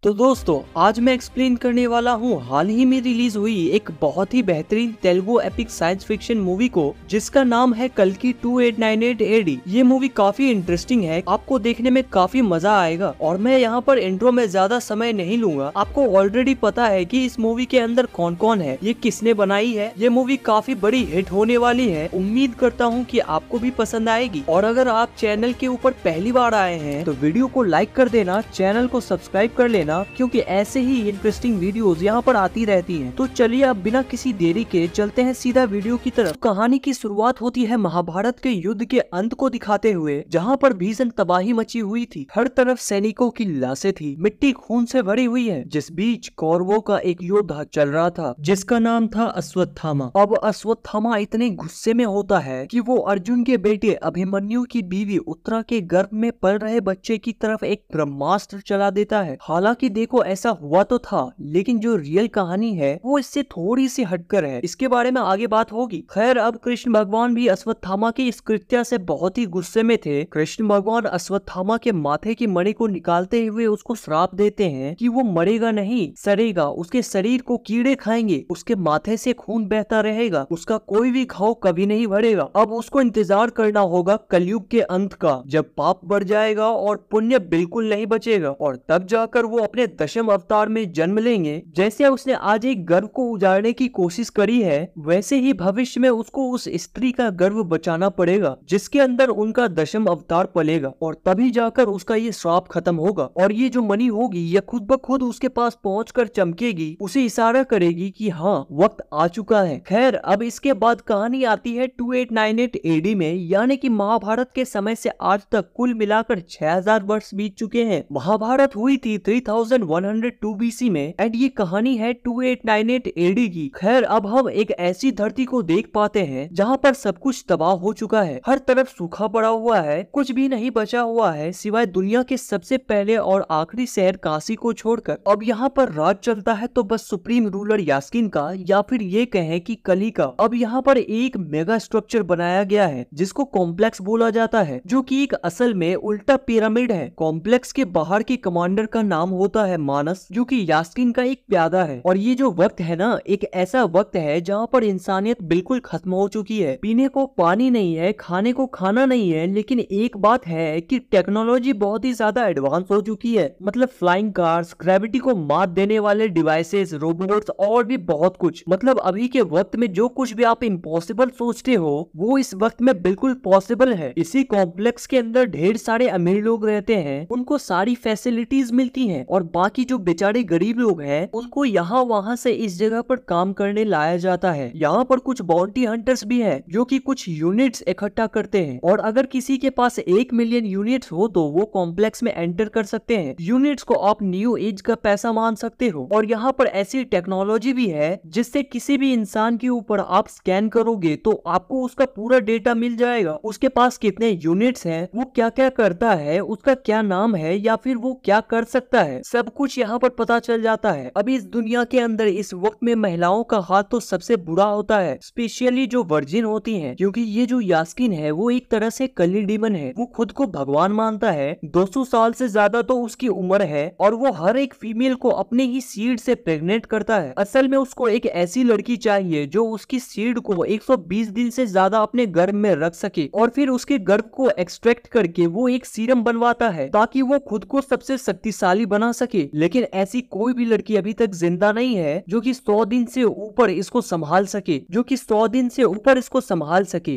तो दोस्तों आज मैं एक्सप्लेन करने वाला हूँ हाल ही में रिलीज हुई एक बहुत ही बेहतरीन Telugu epic science fiction movie को, जिसका नाम है कल्कि 2898 एडी। ये मूवी काफी इंटरेस्टिंग है, आपको देखने में काफी मजा आएगा। और मैं यहाँ पर इंट्रो में ज्यादा समय नहीं लूंगा, आपको ऑलरेडी पता है कि इस मूवी के अंदर कौन कौन है, ये किसने बनाई है। ये मूवी काफी बड़ी हिट होने वाली है, उम्मीद करता हूँ कि आपको भी पसंद आएगी। और अगर आप चैनल के ऊपर पहली बार आए हैं तो वीडियो को लाइक कर देना, चैनल को सब्सक्राइब कर लेना, क्योंकि ऐसे ही इंटरेस्टिंग वीडियोस यहाँ पर आती रहती हैं। तो चलिए अब बिना किसी देरी के चलते हैं सीधा वीडियो की तरफ। कहानी की शुरुआत होती है महाभारत के युद्ध के अंत को दिखाते हुए, जहाँ पर भीषण तबाही मची हुई थी। हर तरफ सैनिकों की लाशें थी, मिट्टी खून से भरी हुई है। जिस बीच कौरवों का एक योद्धा चल रहा था जिसका नाम था अश्वत्थामा। अब अश्वत्थामा इतने गुस्से में होता है कि वो अर्जुन के बेटे अभिमन्यु की बीवी उत्तरा के गर्भ में पल रहे बच्चे की तरफ एक ब्रह्मास्त्र चला देता है। हालांकि देखो ऐसा हुआ तो था, लेकिन जो रियल कहानी है वो इससे थोड़ी सी हटकर है, इसके बारे में आगे बात होगी। खैर अब कृष्ण भगवान भी अश्वत्थामा की इस कृत्या से बहुत ही गुस्से में थे। कृष्ण भगवान अश्वत्थामा के माथे की मणि को निकालते हुए उसको श्राप देते हैं कि वो मरेगा नहीं, सड़ेगा, उसके शरीर को कीड़े खाएंगे, उसके माथे से खून बहता रहेगा, उसका कोई भी घाव कभी नहीं भरेगा। अब उसको इंतजार करना होगा कलयुग के अंत का, जब पाप बढ़ जाएगा और पुण्य बिल्कुल नहीं बचेगा, और तब जाकर वो अपने दशम अवतार में जन्म लेंगे। जैसे उसने आज एक गर्भ को उजाड़ने की कोशिश करी है, वैसे ही भविष्य में उसको उस स्त्री का गर्भ बचाना पड़ेगा जिसके अंदर उनका दशम अवतार पलेगा, और तभी जाकर उसका ये श्राप खत्म होगा। और ये जो मणि होगी ये खुद ब खुद उसके पास पहुंचकर चमकेगी, उसे इशारा करेगी कि हाँ वक्त आ चुका है। खैर अब इसके बाद कहानी आती है 2898 एडी में, यानी कि महाभारत के समय से आज तक कुल मिलाकर 6000 वर्ष बीत चुके हैं। महाभारत हुई थी 3102 बीसी में, एंड ये कहानी है 2898 एडी की। खैर अब हम एक ऐसी धरती को देख पाते हैं जहाँ पर सब कुछ तबाह हो चुका है, हर तरफ सूखा पड़ा हुआ है, कुछ भी नहीं बचा हुआ है सिवाय दुनिया के सबसे पहले और आखिरी शहर काशी को छोड़कर। अब यहाँ पर राज चलता है तो बस सुप्रीम रूलर यास्किन का, या फिर ये कहें कि कली का। अब यहाँ पर एक मेगा स्ट्रक्चर बनाया गया है जिसको कॉम्प्लेक्स बोला जाता है, जो कि एक असल में उल्टा पिरामिड है। कॉम्प्लेक्स के बाहर के कमांडर का नाम होता है मानस, जो कि यास्किन का एक प्यादा है। और ये जो वक्त है ना, एक ऐसा वक्त है जहाँ पर इंसानियत बिल्कुल खत्म हो चुकी है। पीने को पानी नहीं है, खाने को खाना नहीं है, लेकिन एक बात है कि टेक्नोलॉजी बहुत ही ज्यादा एडवांस हो चुकी है। मतलब फ्लाइंग कार्स, ग्रेविटी को मात देने वाले डिवाइसेस, रोबोट्स और भी बहुत कुछ। मतलब अभी के वक्त में जो कुछ भी आप इम्पॉसिबल सोचते हो वो इस वक्त में बिल्कुल पॉसिबल है। इसी कॉम्प्लेक्स के अंदर ढेर सारे अमीर लोग रहते हैं, उनको सारी फैसिलिटीज मिलती हैं, और बाकी जो बेचारे गरीब लोग हैं उनको यहाँ वहाँ से इस जगह पर काम करने लाया जाता है। यहाँ पर कुछ बाउंटी हंटर्स भी है जो कि कुछ यूनिट्स इकट्ठा करते हैं, और अगर किसी के पास 1 मिलियन यूनिट्स हो तो वो कॉम्प्लेक्स में एंटर कर सकते हैं। यूनिट्स को आप न्यू एज का पैसा मान सकते हो। और यहाँ पर ऐसी टेक्नोलॉजी भी है जिससे किसी भी इंसान के ऊपर आप स्कैन करोगे तो आपको उसका पूरा डेटा मिल जाएगा। उसके पास कितने यूनिट्स हैं, वो क्या क्या करता है, उसका क्या नाम है, या फिर वो क्या कर सकता है, सब कुछ यहाँ पर पता चल जाता है। अभी इस दुनिया के अंदर इस वक्त में महिलाओं का हाथ तो सबसे बुरा होता है, स्पेशली जो वर्जिन होती हैं, क्योंकि ये जो यास्किन है वो एक तरह से कली डीमन है। वो खुद को भगवान मानता है, 200 साल से ज्यादा तो उसकी उम्र है, और वो हर एक फीमेल को अपने ही सीड से प्रेग्नेंट करता है। असल में उसको एक ऐसी लड़की चाहिए जो उसकी सीड को 120 दिन से ज्यादा अपने गर्भ में रख सके, और फिर उसके गर्भ को एक्सट्रैक्ट करके वो एक सीरम बनवाता है ताकि वो खुद को सबसे शक्तिशाली बना सके। लेकिन ऐसी कोई भी लड़की अभी तक जिंदा नहीं है जो कि 100 दिन से ऊपर इसको संभाल सके,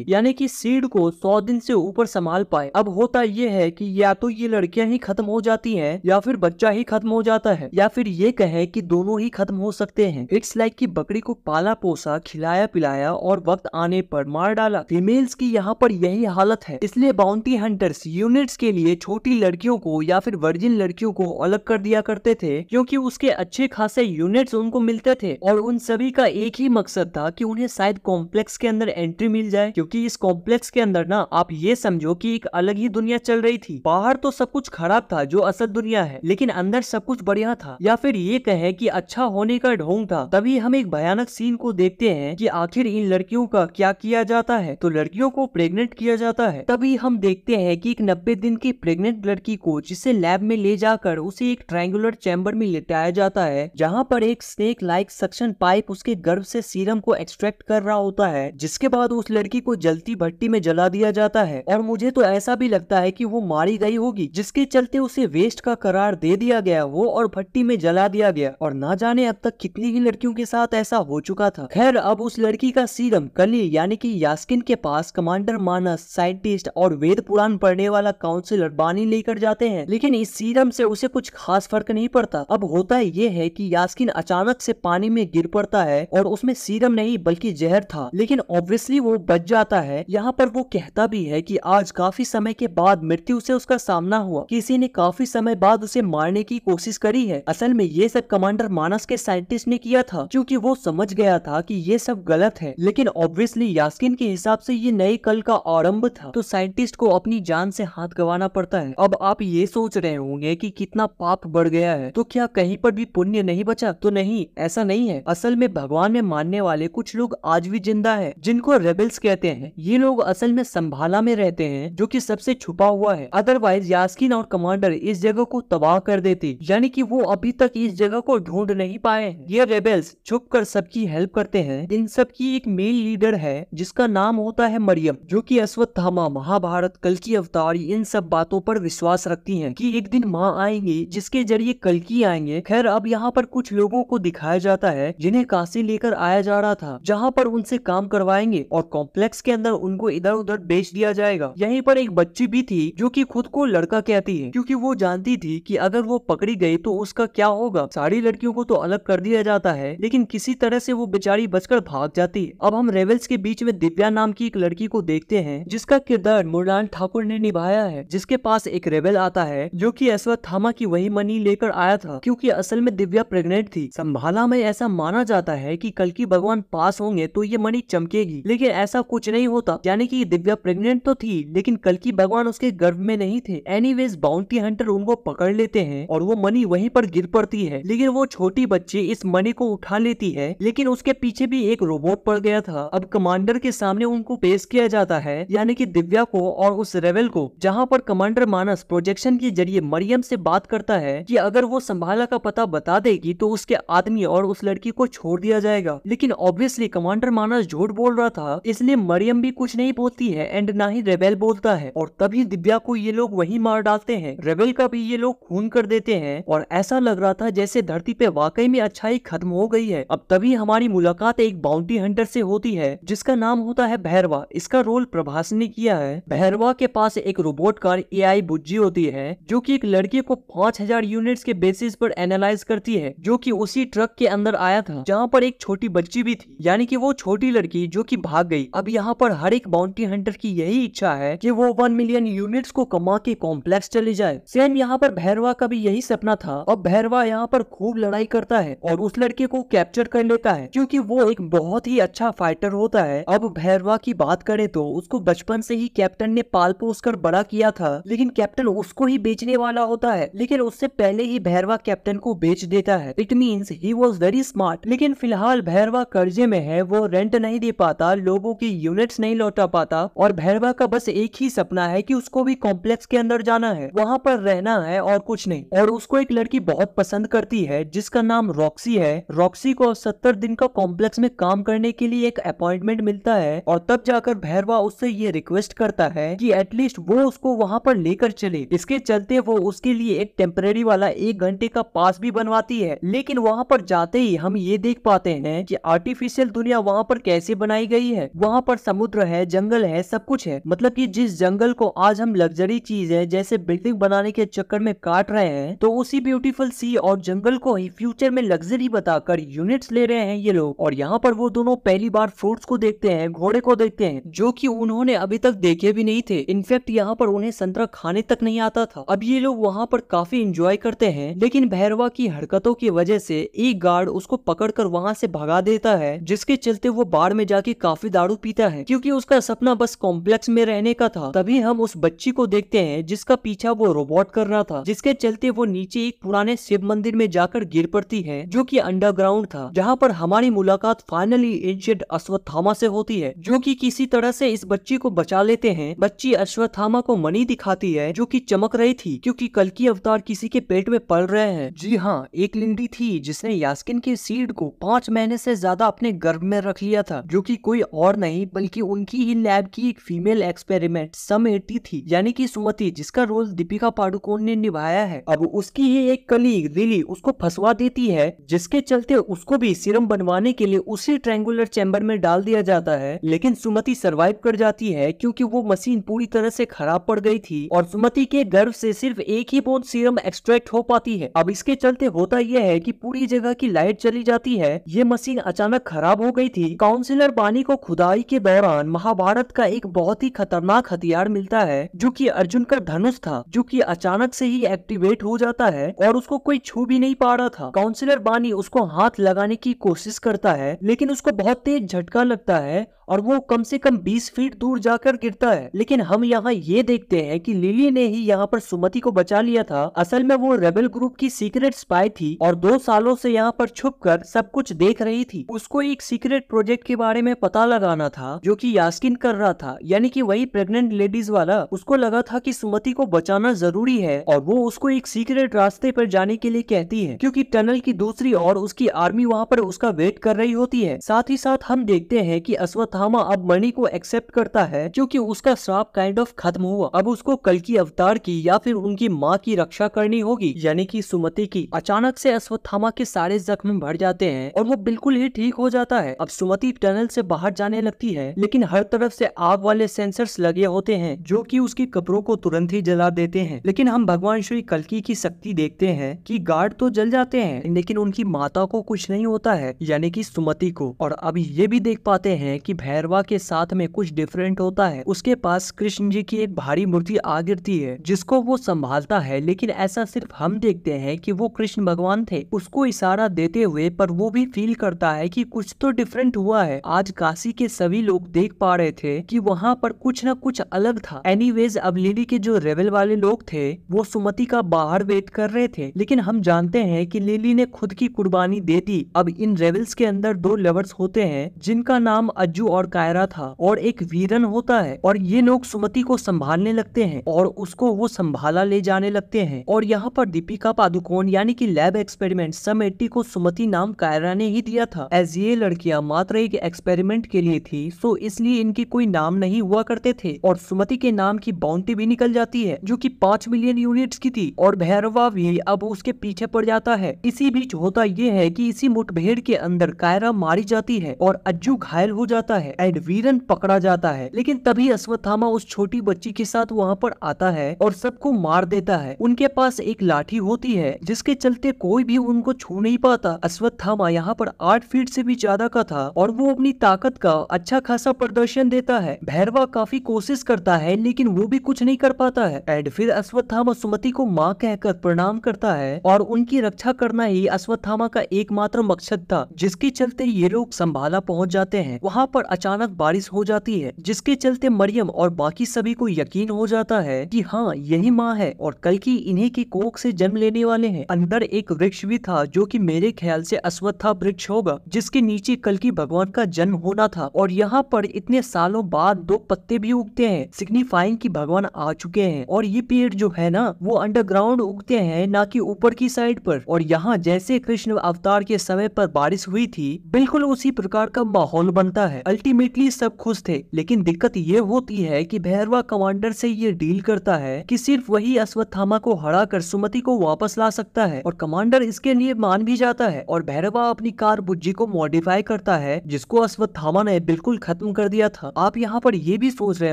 यानी कि सीड को 100 दिन से ऊपर संभाल पाए। अब होता ये है कि या तो ये लड़कियां ही खत्म हो जाती हैं, या फिर बच्चा ही खत्म हो जाता है, या फिर ये कहे कि दोनों ही खत्म हो सकते हैं। इट्स लाइक कि बकरी को पाला पोसा, खिलाया पिलाया और वक्त आने पर मार डाला। फीमेल्स की यहाँ पर यही हालत है। इसलिए बाउंटी हंटर्स यूनिट्स के लिए छोटी लड़कियों को या फिर वर्जिन लड़कियों को अलग कर दिया करते थे, क्योंकि उसके अच्छे खासे यूनिट्स उनको मिलते थे, और उन सभी का एक ही मकसद था कि उन्हें शायद कॉम्प्लेक्स के अंदर एंट्री मिल जाए। क्योंकि इस कॉम्प्लेक्स के अंदर ना आप ये समझो कि एक अलग ही दुनिया चल रही थी। बाहर तो सब कुछ खराब था जो असद दुनिया है, लेकिन अंदर सब कुछ बढ़िया था, या फिर ये कहे कि अच्छा होने का ढोंग था। तभी हम एक भयानक सीन को देखते हैं कि आखिर इन लड़कियों का क्या किया जाता है। तो लड़कियों को प्रेग्नेंट किया जाता है। तभी हम देखते हैं कि एक 90 दिन की प्रेग्नेंट लड़की को जिसे लैब में ले जाकर उसे एक ट्रायंगुलर चैम्बर में लिटाया जाता है, जहाँ पर एक स्नेक लाइक सक्शन पाइप उसके गर्भ से सीरम को एक्सट्रैक्ट कर रहा होता है, जिसके बाद उस लड़की को जलती भट्टी में जला दिया जाता है। और मुझे तो ऐसा भी लगता है कि वो मारी गई होगी, जिसके चलते उसे वेस्ट का करार दे दिया गया हो और भट्टी में जला दिया गया। और ना जाने अब तक कितनी ही लड़कियों के साथ ऐसा हो चुका था। खैर, अब उस लड़की का सीरम कली यानी कि यास्किन के पास कमांडर मानस, साइंटिस्ट और वेद पुराण पढ़ने वाला काउंसिलर बानी लेकर जाते हैं, लेकिन इस सीरम से उसे कुछ खास फर्क नहीं पड़ता। अब होता ये है कि यास्किन अचानक से पानी में गिर पड़ता है और उसमें सीरम नहीं बल्कि जहर था, लेकिन ऑब्वियसली वो बच जाता है। यहाँ पर वो कहता भी है कि आज काफी समय के बाद मृत्यु से उसका सामना हुआ, किसी ने काफी समय बाद उसे मारने की कोशिश करी है। असल में ये सब कमांडर मानस के साइंटिस्ट ने किया था, क्योंकि वो समझ गया था कि ये सब गलत है। लेकिन ऑब्वियसली यास्किन के हिसाब से ये नए कल का आरंभ था, तो साइंटिस्ट को अपनी जान से हाथ गंवाना पड़ता है। अब आप ये सोच रहे होंगे कि कितना पाप बढ़ गया है, तो क्या कहीं पर भी पुण्य नहीं बचा? तो नहीं, ऐसा नहीं है। असल में भगवान में मानने वाले कुछ लोग आज भी जिंदा है, जिनको रेबल्स कहते हैं। ये लोग असल में संभाला में रहते हैं, जो कि सबसे छुपा हुआ है। अदरवाइज यास्किन और कमांडर इस जगह को तबाह कर देते, यानी कि वो अभी तक इस जगह को ढूंढ नहीं पाए हैं। ये रेबल्स छुप कर सबकी हेल्प करते हैं। इन सब की एक मेन लीडर है जिसका नाम होता है मरियम, जो कि अश्वत्थामा, महाभारत, कल्कि अवतार इन सब बातों पर विश्वास रखती हैं कि एक दिन माँ आएंगी जिसके जरिए कल्कि आएंगे। खैर, अब यहाँ पर कुछ लोगों को दिखाया जाता है जिन्हें काशी लेकर आया जा रहा था, जहाँ पर उनसे काम करवाएंगे और कॉम्प्लेक्स के अंदर उनको इधर उधर बेच दिया जाएगा। यहीं पर एक बच्ची भी थी जो कि खुद को लड़का कहती है, क्योंकि वो जानती थी कि अगर वो पकड़ी गई तो उसका क्या होगा। सारी लड़कियों को तो अलग कर दिया जाता है, लेकिन किसी तरह से वो बेचारी बचकर भाग जाती है। अब हम रेबल्स के बीच में दिव्या नाम की एक लड़की को देखते हैं, जिसका किरदार मृणाल ठाकुर ने निभाया है, जिसके पास एक रेबल आता है जो कि अश्वत्थामा की वही मनी लेकर आया था, क्योंकि असल में दिव्या प्रेग्नेंट थी। संभाला में ऐसा माना जाता है कि कल की भगवान पास होंगे तो ये मनी चमकेगी, लेकिन ऐसा कुछ नहीं होता। यानी कि दिव्या प्रेग्नेंट तो थी, लेकिन कल की भगवान उसके गर्भ में नहीं थे। एनीवेज, बाउंटी हंटर उनको पकड़ लेते हैं और वो मनी वहीं पर गिर पड़ती है, लेकिन वो छोटी बच्ची इस मनी को उठा लेती है, लेकिन उसके पीछे भी एक रोबोट पड़ गया था। अब कमांडर के सामने उनको पेश किया जाता है, यानी कि दिव्या को और उस रेबल को, जहाँ पर कमांडर मानस प्रोजेक्शन के जरिए मरियम से बात करता है कि अगर वो संभाला का पता बता देगी तो उसके आदमी और उस लड़की को छोड़ दिया जाएगा। लेकिन ऑब्वियसली कमांडर मानस झूठ बोल रहा था, इसलिए मरियम भी कुछ नहीं बोलती है एंड ना ही रेबल बोलता है, और तभी दिव्या को ये लोग वही मार डालते हैं। रेबल का भी ये लोग खून कर देते हैं और ऐसा लग रहा था जैसे धरती पे वाकई में अच्छाई खत्म हो गई है। अब तभी हमारी मुलाकात एक बाउंटी हंटर से होती है, जिसका नाम होता है भैरवा। इसका रोल प्रभास ने किया है। भैरवा के पास एक रोबोट कार एआई बुज्जी होती है, जो कि एक लड़के को 5000 यूनिट्स के बेसिस पर एनालाइज करती है, जो कि उसी ट्रक के अंदर आया था जहाँ पर एक छोटी बच्ची भी थी, यानी कि वो छोटी लड़की जो कि भाग गई। अब यहाँ पर हर एक बाउंटी हंटर की यही इच्छा है कि वो 1 मिलियन यूनिट्स को कमा के कॉम्प्लेक्स चले जाए। सेम यहाँ पर भैरवा का भी यही सपना था। अब भैरवा यहाँ पर खूब लड़ाई करता है और उस लड़के को कैप्चर कर लेता है, क्योंकि वो एक बहुत ही अच्छा फाइटर होता है। अब भैरवा की बात करें तो उसको बचपन से ही कैप्टन ने पाल पोस कर बड़ा किया था, लेकिन कैप्टन उसको ही बेचने वाला होता है, लेकिन उससे पहले ही भैरवा कैप्टन को बेच देता है। It means he was very smart. लेकिन फिलहाल भैरवा कर्जे में है, वो रेंट नहीं दे पाता, लोगों की यूनिट्स नहीं लौटा पाता, और भैरवा का बस एक ही सपना है कि उसको भी कॉम्प्लेक्स के अंदर जाना है, वहाँ पर रहना है और कुछ नहीं। और उसको एक लड़की बहुत पसंद करती है जिसका नाम रॉक्सी है। रॉक्सी को 70 दिन का कॉम्प्लेक्स में काम करने के लिए एक अपॉइंटमेंट मिलता है, और तब जाकर भैरवा उससे ये रिक्वेस्ट करता है कि एटलीस्ट वो उसको वहाँ पर लेकर चले। इसके चलते वो उसके लिए एक टेम्परेरी वाला 1 घंटे का पास भी बनवाती है। लेकिन वहाँ पर जाते ही हम ये देख पाते हैं कि आर्टिफिशियल दुनिया वहाँ पर कैसे बनाई गई है। वहाँ पर समुद्र है, जंगल है, सब कुछ है। मतलब कि जिस जंगल को आज हम लग्जरी चीज है जैसे बिल्डिंग बनाने के चक्कर में काट रहे हैं, तो उसी ब्यूटीफुल सी और जंगल को ही फ्यूचर में लग्जरी बताकर यूनिट्स ले रहे हैं ये लोग। और यहाँ पर वो दोनों पहली बार फ्रूट्स को देखते हैं, घोड़े को देखते हैं, जो कि उन्होंने अभी तक देखे भी नहीं थे। इनफैक्ट यहाँ पर उन्हें संतरा खाने तक नहीं आता था। अब ये लोग वहाँ पर काफी एंजॉय करते हैं, लेकिन भैरवा की हरकतों की वजह से एक गार्ड उसको पकड़कर वहाँ से भगा देता है, जिसके चलते वो बार में जाके काफी दारू पीता है, क्योंकि उसका सपना बस कॉम्प्लेक्स में रहने का था। तभी हम उस बच्ची को देखते हैं जिसका पीछा वो रोबोट कर रहा था, जिसके चलते वो नीचे एक पुराने शिव मंदिर में जाकर गिर पड़ती है, जो कि अंडरग्राउंड था, जहाँ पर हमारी मुलाकात फाइनली एंशिएंट अश्वत्थामा से होती है, जो कि किसी तरह से इस बच्ची को बचा लेते हैं। बच्ची अश्वत्थामा को मनी दिखाती है जो कि चमक रही थी, क्योंकि कल्कि अवतार किसी के पेट में पल रहे हैं। जी हाँ, एक लेडी थी जिसने यास्किन के सीड को 5 महीने से ज्यादा अपने गर्भ में रख लिया था, जो कि कोई और नहीं बल्कि उनकी ही लैब की एक फीमेल एक्सपेरिमेंट सम 80 थी, यानी कि सुमति, जिसका रोल दीपिका पादुकोण ने निभाया है। अब उसकी ही एक कलीग लिली उसको फंसवा देती है, जिसके चलते उसको भी सीरम बनवाने के लिए उसी ट्रायंगुलर चैम्बर में डाल दिया जाता है। लेकिन सुमति सरवाइव कर जाती है क्योंकि वो मशीन पूरी तरह से खराब पड़ गई थी और सुमति के गर्भ से सिर्फ एक ही बूंद सीरम एक्सट्रैक्ट हो पाती है। अब इसके चलते होता यह है कि पूरी जगह की लाइट चली जाती है। ये मशीन अचानक खराब हो गई थी। काउंसिलर बानी को खुदाई के दौरान महाभारत का एक बहुत ही खतरनाक हथियार मिलता है, जो कि अर्जुन का धनुष था, जो कि अचानक से ही एक्टिवेट हो जाता है और उसको कोई छू भी नहीं पा रहा था। काउंसिलर बानी उसको हाथ लगाने की कोशिश करता है, लेकिन उसको बहुत तेज झटका लगता है और वो कम से कम 20 फीट दूर जाकर गिरता है। लेकिन हम यहाँ ये देखते हैं कि लिली ने ही यहाँ पर सुमति को बचा लिया था। असल में वो रेबल ग्रुप की सीक्रेट स्पाई थी और 2 सालों से यहाँ पर छुपकर सब कुछ देख रही थी। उसको एक सीक्रेट प्रोजेक्ट के बारे में पता लगाना था, जो कि यास्किन कर रहा था, यानी कि वही प्रेग्नेंट लेडीज वाला। उसको लगा था कि सुमति को बचाना जरूरी है और वो उसको एक सीक्रेट रास्ते पर जाने के लिए कहती है, क्योंकि टनल की दूसरी ओर उसकी आर्मी वहाँ पर उसका वेट कर रही होती है। साथ ही साथ हम देखते हैं कि अश्वत्थामा अब मणि को एक्सेप्ट करता है, क्योंकि उसका श्राप काइंड ऑफ खत्म हुआ। अब उसको कल्कि अवतार की या फिर उनकी माँ की रक्षा करनी होगी, यानी कि सुमति की। अचानक से अश्वत्थामा के सारे जख्म भर जाते हैं और वो बिल्कुल ही ठीक हो जाता है। अब सुमति टनल से बाहर जाने लगती है, लेकिन हर तरफ से आग वाले सेंसर्स लगे होते हैं, जो कि उसके कपड़ों को तुरंत ही जला देते हैं। लेकिन हम भगवान श्री कल्कि की शक्ति देखते हैं कि गार्ड तो जल जाते हैं, लेकिन उनकी माता को कुछ नहीं होता है, यानी कि सुमति को। और अब ये भी देख पाते हैं कि भैरवा के साथ में कुछ डिफरेंट होता है। उसके पास कृष्ण जी की एक भारी मूर्ति आ गिरती है, जिसको वो संभालता है, लेकिन ऐसा सिर्फ हम देखते हैं कि वो कृष्ण भगवान थे, उसको इशारा देते हुए, पर वो भी फील करता है कि कुछ तो डिफरेंट हुआ है। आज काशी के सभी लोग देख पा रहे थे कि वहाँ पर कुछ न कुछ अलग था। एनीवेज, अब लिली के जो रेबल वाले लोग थे वो सुमति का बाहर वेट कर रहे थे, लेकिन हम जानते हैं कि लिली ने खुद की कुर्बानी दे दी। अब इन रेबल्स के अंदर 2 लवर्स होते हैं, जिनका नाम अज्जू और कायरा था, और एक वीरन होता है, और ये लोग सुमति को संभालने लगते हैं और उसको वो संभाला ले जाने लगते हैं। और यहाँ पर दीपिका पादुकोण यानी कि लैब एक्सपेरिमेंट सम 80 को सुमति नाम कायरा ने ही दिया था, एज ये लड़कियां मात्र एक एक्सपेरिमेंट के लिए थी, सो इसलिए इनके कोई नाम नहीं हुआ करते थे। और सुमति के नाम की बाउंटी भी निकल जाती है, जो कि 5 मिलियन यूनिट्स की थी, और भैरवा भी अब उसके पीछे पड़ जाता है। इसी बीच होता ये है कि इसी मुठभेड़ के अंदर कायरा मारी जाती है और अज्जू घायल हो जाता है एंड वीरन पकड़ा जाता है। लेकिन तभी अश्वत्थामा उस छोटी बच्ची के साथ वहाँ पर आता है और सबको मार देता है। उनके पास एक लाठी होती है, जिसके चलते कोई भी उनको छू नहीं पाता। अश्वत्थामा यहाँ पर 8 फीट से भी ज्यादा का था और वो अपनी ताकत का अच्छा खासा प्रदर्शन देता है। भैरवा काफी कोशिश करता है, लेकिन वो भी कुछ नहीं कर पाता है। एंड फिर अश्वत्थामा सुमति को माँ कहकर प्रणाम करता है और उनकी रक्षा करना ही अश्वत्थामा का एकमात्र मकसद था, जिसके चलते ये लोग संभाला पहुँच जाते हैं। वहाँ पर अचानक बारिश हो जाती है, जिसके चलते मरियम और बाकी सभी को यकीन हो जाता है कि हाँ, यही माँ है और कल की इन्हीं की कोख से जन्म लेने वाले हैं। अंदर एक वृक्ष भी था, जो कि मेरे ख्याल से अश्वत्था वृक्ष होगा, जिसके नीचे कल की भगवान का जन्म होना था। और यहाँ पर इतने सालों बाद 2 पत्ते भी उगते हैं, सिग्निफाइंग कि भगवान आ चुके हैं। और ये पेड़ जो है ना, वो अंडरग्राउंड उगते हैं, ना कि ऊपर की साइड पर। और यहाँ जैसे कृष्ण अवतार के समय पर बारिश हुई थी, बिल्कुल उसी प्रकार का माहौल बनता है। अल्टीमेटली सब खुश थे, लेकिन दिक्कत ये होती है कि भैरवा कमांडर से ये डील करता है कि सिर्फ वही अश्वत्थामा को हराकर सुमति को वापस ला सकता है, और कमांडर इसके लिए मान भी जाता है। और भैरवा अपनी कार बुज्जी को मॉडिफाई करता है, जिसको अश्वत्थामा ने बिल्कुल खत्म कर दिया था। आप यहाँ पर ये भी सोच रहे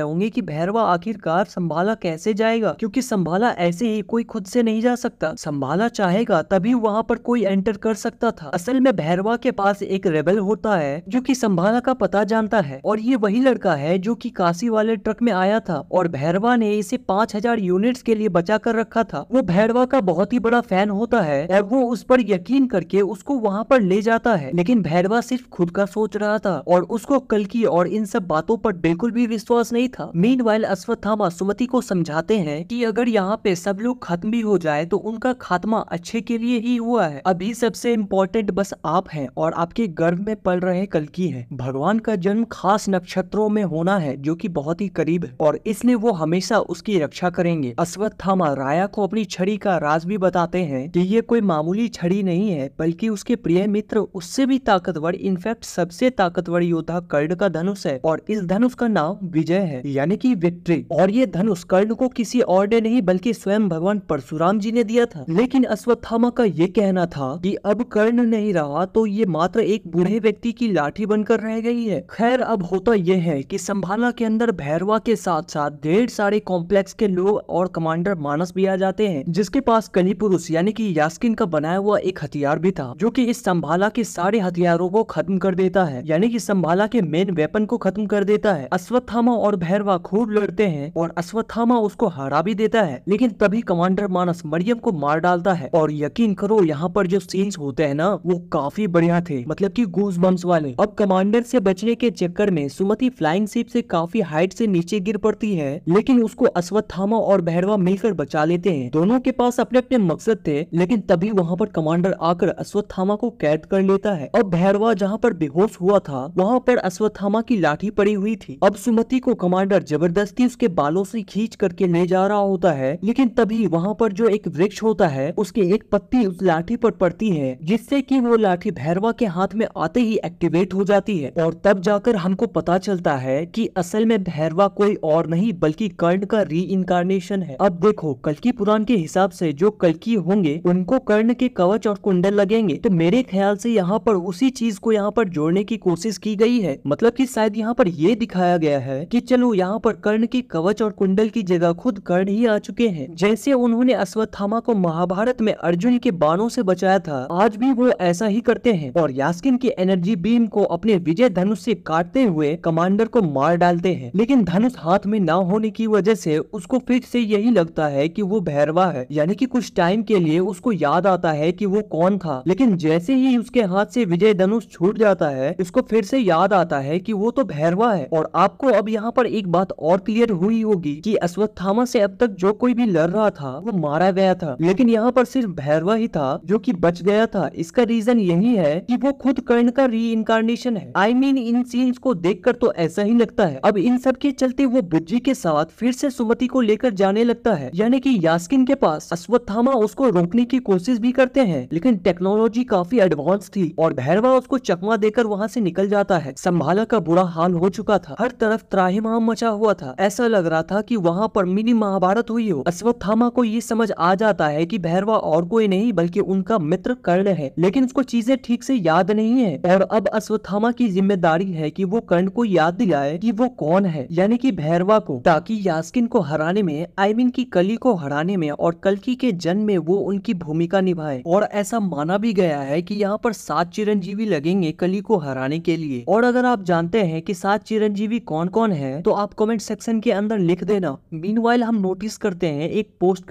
होंगे कि भैरवा आखिरकार संभाला कैसे जाएगा, क्योंकि संभाला ऐसे ही कोई खुद से नहीं जा सकता। संभाला चाहेगा तभी वहाँ पर कोई एंटर कर सकता था। असल में भैरवा के पास एक रेबल होता है, जो कि संभाला का पता जानता है, और ये वही लड़का है जो कि काशी वाले ट्रक में आया था और भैरवा ने इसे 5000 यूनिट्स के लिए बचा कर रखा था। वो भैरवा का बहुत ही बड़ा फैन होता है और वो उस पर यकीन करके उसको वहाँ पर ले जाता है। लेकिन भैरवा सिर्फ खुद का सोच रहा था और उसको कल की और इन सब बातों पर बिल्कुल भी विश्वास नहीं था। मीनवाइल अश्वत्थामा सुमति को समझाते हैं कि अगर यहाँ पे सब लोग खत्म भी हो जाए तो उनका खात्मा अच्छे के लिए ही हुआ है। अभी सबसे इम्पोर्टेंट बस आप हैं और आपके गर्भ में पल रहे कल्कि हैं। भगवान का जन्म खास नक्षत्रों में होना है, जो कि बहुत ही करीब है, और इसलिए वो हमेशा उसकी रक्षा करेंगे। अश्वत्थामा राया को अपनी छड़ी छड़ी का राज भी बताते हैं कि ये कोई मामूली छड़ी नहीं है, बल्कि उसके प्रिय मित्र उससे भी ताकतवर, इनफैक्ट सबसे ताकतवर योद्धा कर्ण का धनुष है। और इस धनुष का नाम विजय है, यानी कि विक्ट्री। और ये धनुष कर्ण को किसी और ने नहीं बल्कि स्वयं भगवान परशुराम जी ने दिया था। लेकिन अश्वत्थामा का ये कहना था कि अब कर्ण नहीं रहा तो ये मात्र एक बूढ़े व्यक्ति की लाठी बनकर रह गई है। खैर, अब होता यह है कि संभाला के अंदर भैरवा के साथ साथ ढेर सारे कॉम्प्लेक्स के लोग और कमांडर मानस भी आ जाते हैं, जिसके पास कली पुरुष यानी कि यास्किन का बनाया हुआ एक हथियार भी था, जो कि इस संभाला के सारे हथियारों को खत्म कर देता है, यानी कि संभाला के मेन वेपन को खत्म कर देता है। अश्वत्थामा और भैरवा खूब लड़ते हैं और अश्वत्थामा उसको हरा भी देता है, लेकिन तभी कमांडर मानस मरियम को मार डालता है। और यकीन करो, यहाँ पर जो सीन्स होते हैं ना, वो काफी बढ़िया थे, मतलब कि गूज बम्स वाले। अब कमांडर से बचने के चक्कर में सुमति फ्लाइंग शिप से काफी हाइट से नीचे गिर पड़ती है, लेकिन उसको अश्वत्थामा और भैरवा मिलकर बचा लेते हैं। दोनों के पास अपने अपने मकसद थे, लेकिन तभी वहाँ पर कमांडर आकर अश्वत्थामा को कैद कर लेता है। अब भैरवा जहाँ पर बेहोश हुआ था, वहाँ पर अश्वत्थामा की लाठी पड़ी हुई थी। अब सुमति को कमांडर जबरदस्ती उसके बालों से खींच करके ले जा रहा होता है, लेकिन तभी वहाँ पर जो एक वृक्ष होता है, उसकी एक पत्ती उस लाठी पर पड़ती है, जिससे कि वो लाठी भैरवा के हाथ में आते ही एक्टिवेट हो जाती है। और तब जाकर हमको पता चलता है कि असल में भैरवा कोई और नहीं बल्कि कर्ण का री इनकारनेशन है। अब देखो, कल्कि पुराण के हिसाब से जो कल्कि होंगे उनको कर्ण के कवच और कुंडल लगेंगे, तो मेरे ख्याल से यहाँ पर उसी चीज को यहाँ पर जोड़ने की कोशिश की गई है। मतलब कि शायद यहाँ पर ये दिखाया गया है कि चलो यहाँ पर कर्ण के कवच और कुंडल की जगह खुद कर्ण ही आ चुके हैं। जैसे उन्होंने अश्वत्थामा को महाभारत में अर्जुन के बाणों से बचाया था, आज भी वो ऐसा ही करते हैं और यास्किन की एनर्जी बीम को अपने विजय धनुष से काटते हुए कमांडर को मार डालते हैं। लेकिन धनुष हाथ में ना होने की वजह से उसको फिर से यही लगता है कि वो भैरवा है, यानी कि कुछ टाइम के लिए उसको याद आता है कि वो कौन था। लेकिन जैसे ही उसके हाथ से विजय धनुष छूट जाता है, उसको फिर से याद आता है कि वो तो भैरवा है। और आपको अब यहाँ पर एक बात और क्लियर हुई होगी कि अश्वत्थामा से अब तक जो कोई भी लड़ रहा था वो मारा गया था, लेकिन यहाँ पर सिर्फ भैरवा ही था जो कि बच गया था। इसका रीजन यही है कि वो खुद कर्ण का री इनकारनेशन है। I mean, इन सीन्स को देखकर तो ऐसा ही लगता है। अब इन सब के चलते वो बुज्जी के साथ फिर से सुमति को लेकर जाने लगता है, यानी कि यास्किन के पास। अश्वत्थामा उसको रोकने की कोशिश भी करते हैं, लेकिन टेक्नोलॉजी काफी एडवांस थी और भैरवा उसको चकमा देकर वहाँ से निकल जाता है। संभाला का बुरा हाल हो चुका था, हर तरफ त्राहिमाम मचा हुआ था, ऐसा लग रहा था कि वहाँ पर मिनी महाभारत हुई हो। अश्वत्थामा को ये समझ आ जाता है कि भैरवा और कोई नहीं बल्कि उनका मित्र कर्ण है, लेकिन उसको चीजें ठीक से याद नहीं है। और अब अश्वत्थामा की जिम्मेदारी है कि वो कर्ण को याद दिलाए कि वो कौन है, यानी कि भैरवा को, ताकि यास्किन को हराने में, आई मीन की कली को हराने में और कल्कि के जन्म में वो उनकी भूमिका निभाए। और ऐसा माना भी गया है कि यहाँ पर 7 चिरंजीवी लगेंगे कली को हराने के लिए। और अगर आप जानते हैं कि 7 चिरंजीवी कौन कौन है तो आप कमेंट सेक्शन के अंदर लिख देना। मीनवाइल हम नोटिस करते हैं एक पोस्ट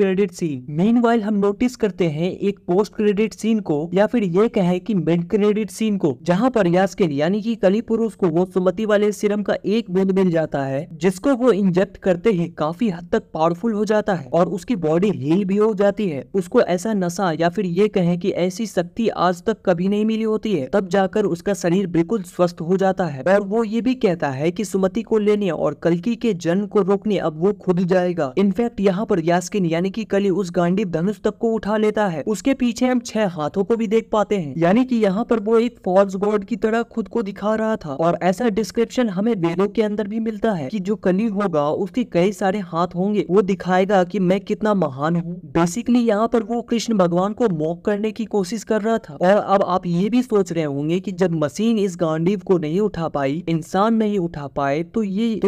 क्रेडिट सीन को, या फिर ये कहे कि मिड क्रेडिट सीन को, जहाँ पर यास्किन यानी कि कली पुरुष को वो सुमति वाले सीरम का एक बूंद मिल जाता है, जिसको वो इंजेक्ट करते ही काफी हद तक पावरफुल हो जाता है और उसकी बॉडी हील भी हो जाती है। उसको ऐसा नशा या फिर ये कहें कि ऐसी शक्ति आज तक कभी नहीं मिली होती है, तब जाकर उसका शरीर बिल्कुल स्वस्थ हो जाता है। और वो ये भी कहता है कि सुमति को लेने और कल्कि के जन्म को रोकने अब वो खुद जाएगा। इनफैक्ट यहाँ पर यास्किन यानी कि कली उस गांडीव धनुष तक को उठा लेता है। उसके पीछे हम 6 हाथों को भी देख पाते हैं, यानी कि यहाँ पर वो एक फॉल्स गॉड की तरह खुद को दिखा रहा था। और ऐसा डिस्क्रिप्शन हमें वेदों के अंदर भी मिलता है कि जो कली होगा उसके कई सारे हाथ होंगे, वो दिखाएगा कि मैं कितना महान हूँ। बेसिकली यहाँ पर वो कृष्ण भगवान को मॉक करने की कोशिश कर रहा था। और अब आप ये भी सोच रहे होंगे कि जब मशीन इस गांडीव को नहीं उठा पाई, इंसान नहीं उठा पाए, तो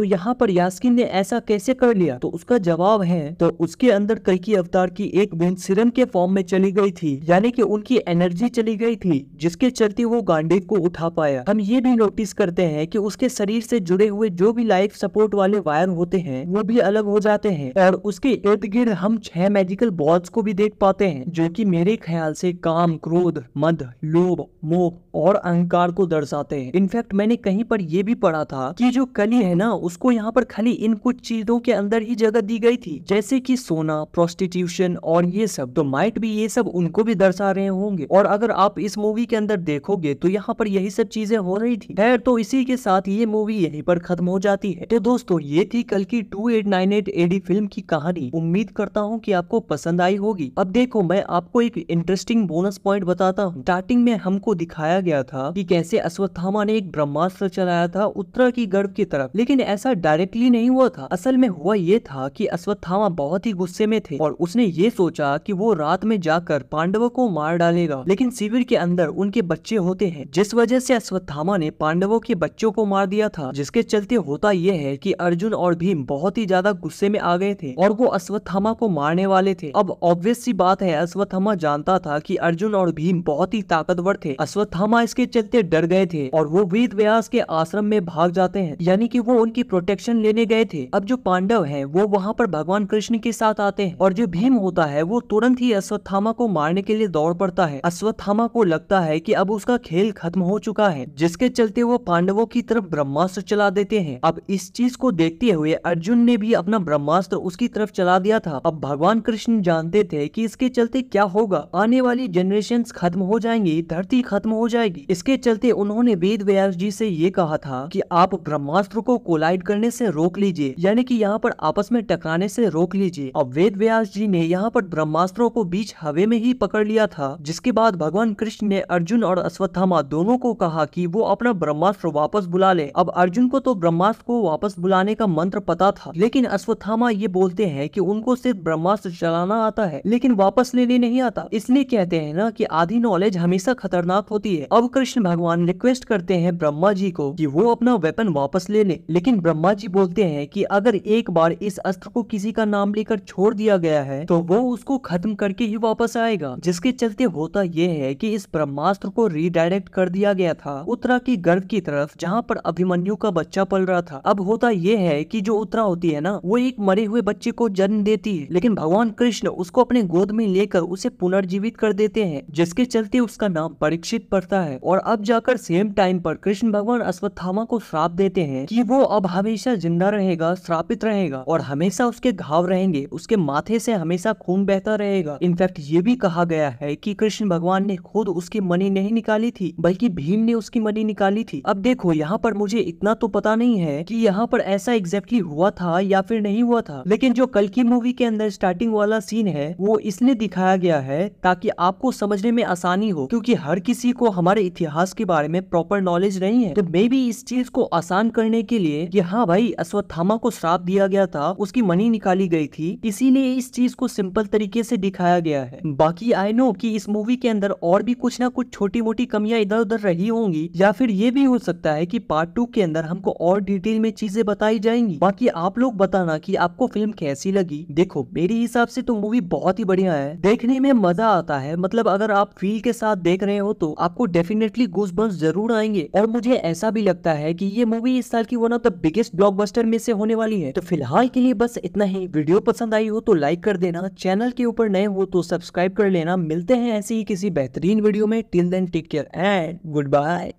यहाँ पर यास्किन ने ऐसा कैसे कर लिया? तो उसका जवाब है, तो उसके अंदर कल्कि अवतार की एक बूंद सीरम के फॉर्म में चली गई थी, यानी कि उनकी एनर्जी चली गई थी, जिसके चलते वो गांडीव को उठा पाया। हम ये भी नोटिस करते हैं कि उसके शरीर से जुड़े हुए जो भी लाइफ सपोर्ट वाले वायर होते हैं वो भी अलग हो जाते हैं। और उसके इर्द गिर्द हम 6 मैजिकल बॉल्स को भी देख पाते हैं, जो कि मेरे ख्याल से काम, क्रोध, मद, लोभ, मोह और अहंकार को दर्शाते हैं। इनफैक्ट मैंने कहीं पर यह भी पढ़ा था कि जो कली है ना, उसको यहाँ पर खाली इन कुछ चीजों के अंदर ही जगह दी गई थी, जैसे कि सोना, प्रोस्टिट्यूशन और ये सब। तो माइट भी ये सब उनको भी दर्शा रहे होंगे। और अगर आप इस मूवी के अंदर देखोगे तो यहाँ पर यही सब चीजें हो रही थी। खैर, तो इसी के साथ ये मूवी यहीं पर खत्म हो जाती है। तो दोस्तों, ये थी कल्कि 2898 AD फिल्म की कहानी। उम्मीद करता हूँ कि आपको पसंद आई होगी। अब देखो मैं आपको एक इंटरेस्टिंग बोनस पॉइंट बताता हूँ। स्टार्टिंग में हमको दिखाया गया था कि कैसे अश्वत्थामा ने एक ब्रह्मास्त्र चलाया था उत्तरा की गर्भ की तरफ, लेकिन ऐसा डायरेक्टली नहीं हुआ था। असल में हुआ ये था कि अश्वत्थामा बहुत ही गुस्से में थे और उसने ये सोचा कि वो रात में जाकर पांडवों को मार डालेगा, लेकिन शिविर के अंदर उनके बच्चे होते हैं, जिस वजह से अश्वत्थामा ने पांडवों के बच्चों को मार दिया था। जिसके चलते होता यह है कि अर्जुन और भीम बहुत ही ज्यादा गुस्से में आ गए थे और वो अश्वत्थामा को मारने वाले थे। अब ऑब्वियस सी बात है, अश्वत्थामा जानता था कि अर्जुन और भीम बहुत ही ताकतवर थे। अश्वत्थामा इसके चलते डर गए थे और वो वेद व्यास के आश्रम में भाग जाते हैं, यानी कि वो उनकी प्रोटेक्शन लेने गए थे। अब जो पांडव हैं वो वहाँ पर भगवान कृष्ण के साथ आते हैं और जो भीम होता है वो तुरंत ही अश्वत्थामा को मारने के लिए दौड़ पड़ता है। अश्वत्थामा को लगता है कि अब उसका खेल खत्म हो चुका है, जिसके चलते वो पांडवों की तरफ ब्रह्मास्त्र चला देते हैं। अब इस चीज को देखते हुए अर्जुन ने भी अपना ब्रह्मास्त्र उसकी तरफ चला दिया था। अब भगवान कृष्ण जानते थे कि इसके चलते क्या होगा, आने वाली जनरेशंस खत्म हो जाएंगी, धरती खत्म हो जाएगी। इसके चलते उन्होंने वेद व्यास जी से ये कहा था कि आप ब्रह्मास्त्र को कोलाइड करने से रोक लीजिए, यानी कि यहाँ पर आपस में टकराने से रोक लीजिए। अब वेद व्यास जी ने यहाँ पर ब्रह्मास्त्रों को बीच हवा में ही पकड़ लिया था, जिसके बाद भगवान कृष्ण ने अर्जुन और अश्वत्थामा दोनों को कहा कि वो अपना ब्रह्मास्त्र वापस बुला ले। अब अर्जुन को तो ब्रह्मास्त्र को वापस बुलाने का मंत्र पता था, लेकिन अश्वत्थामा ये बोलते हैं कि उनको सिर्फ ब्रह्मास्त्र चलाना आता है लेकिन वापस लेने नहीं आता। इसलिए कहते हैं ना कि आधी नॉलेज हमेशा खतरनाक होती है। अब कृष्ण भगवान रिक्वेस्ट करते हैं ब्रह्मा जी को कि वो अपना वेपन वापस ले ले, लेकिन ब्रह्मा जी बोलते हैं कि अगर एक बार इस अस्त्र को किसी का नाम लेकर छोड़ दिया गया है तो वो उसको खत्म करके ही वापस आएगा। जिसके चलते होता यह है कि इस ब्रह्मास्त्र को रीडायरेक्ट कर दिया गया था उत्तरा की गर्भ की तरफ, जहाँ पर अभिमन्यु का बच्चा पल रहा था। अब होता यह है कि जो उत्तरा होती है ना, वो एक मरे हुए बच्चे को जन्म देती है, लेकिन भगवान कृष्ण उसको अपने गोद में लेकर उसे पुनर्जीवित कर देते हैं, जिसके चलते उसका नाम परीक्षित पड़ता है। और अब जाकर सेम टाइम पर कृष्ण भगवान अश्वत्थामा को श्राप देते हैं कि वो अब हमेशा जिंदा रहेगा, श्रापित रहेगा और हमेशा उसके घाव रहेंगे, उसके माथे से हमेशा खून बहता रहेगा। इनफैक्ट ये भी कहा गया है कि कृष्ण भगवान ने खुद उसकी मणि नहीं निकाली थी, बल्कि भीम ने उसकी मणि निकाली थी। अब देखो यहाँ पर मुझे इतना तो पता नहीं है कि यहाँ पर ऐसा एग्जैक्टली हुआ था या फिर नहीं हुआ था, लेकिन जो कल की मूवी के अंदर स्टार्टिंग वाला सीन है वो इसलिए दिखाया गया है ताकि आपको समझने में आसानी हो, क्योंकि हर किसी को हमारे इतिहास के बारे में प्रॉपर नॉलेज नहीं है। तो मे बी इस चीज को आसान करने के लिए कि हाँ भाई अश्वत्थामा को श्राप दिया गया था, उसकी मणि निकाली गई थी, इसीलिए इस चीज को सिंपल तरीके से दिखाया गया है। बाकी आई नो कि इस मूवी के अंदर और भी कुछ ना कुछ छोटी मोटी कमियां इधर उधर रही होंगी, या फिर ये भी हो सकता है कि पार्ट 2 के अंदर हमको और डिटेल में चीजें बताई जाएंगी। बाकी आप लोग बताना कि आपको फिल्म कैसी लगी। देखो मेरे हिसाब से तो मूवी बहुत ही बढ़िया है, देखने में मजा आता है। मतलब अगर आप फील के साथ देख रहे हो तो आपको डेफिनेटली गूज़बम्प्स जरूर आएंगे। और मुझे ऐसा भी लगता है कि ये मूवी इस साल की one of the biggest blockbuster में से होने वाली है। तो फिलहाल के लिए बस इतना ही। वीडियो पसंद आई हो तो लाइक कर देना, चैनल के ऊपर नए हो तो सब्सक्राइब कर लेना। मिलते हैं ऐसे ही किसी बेहतरीन वीडियो में। Till then take care and good bye.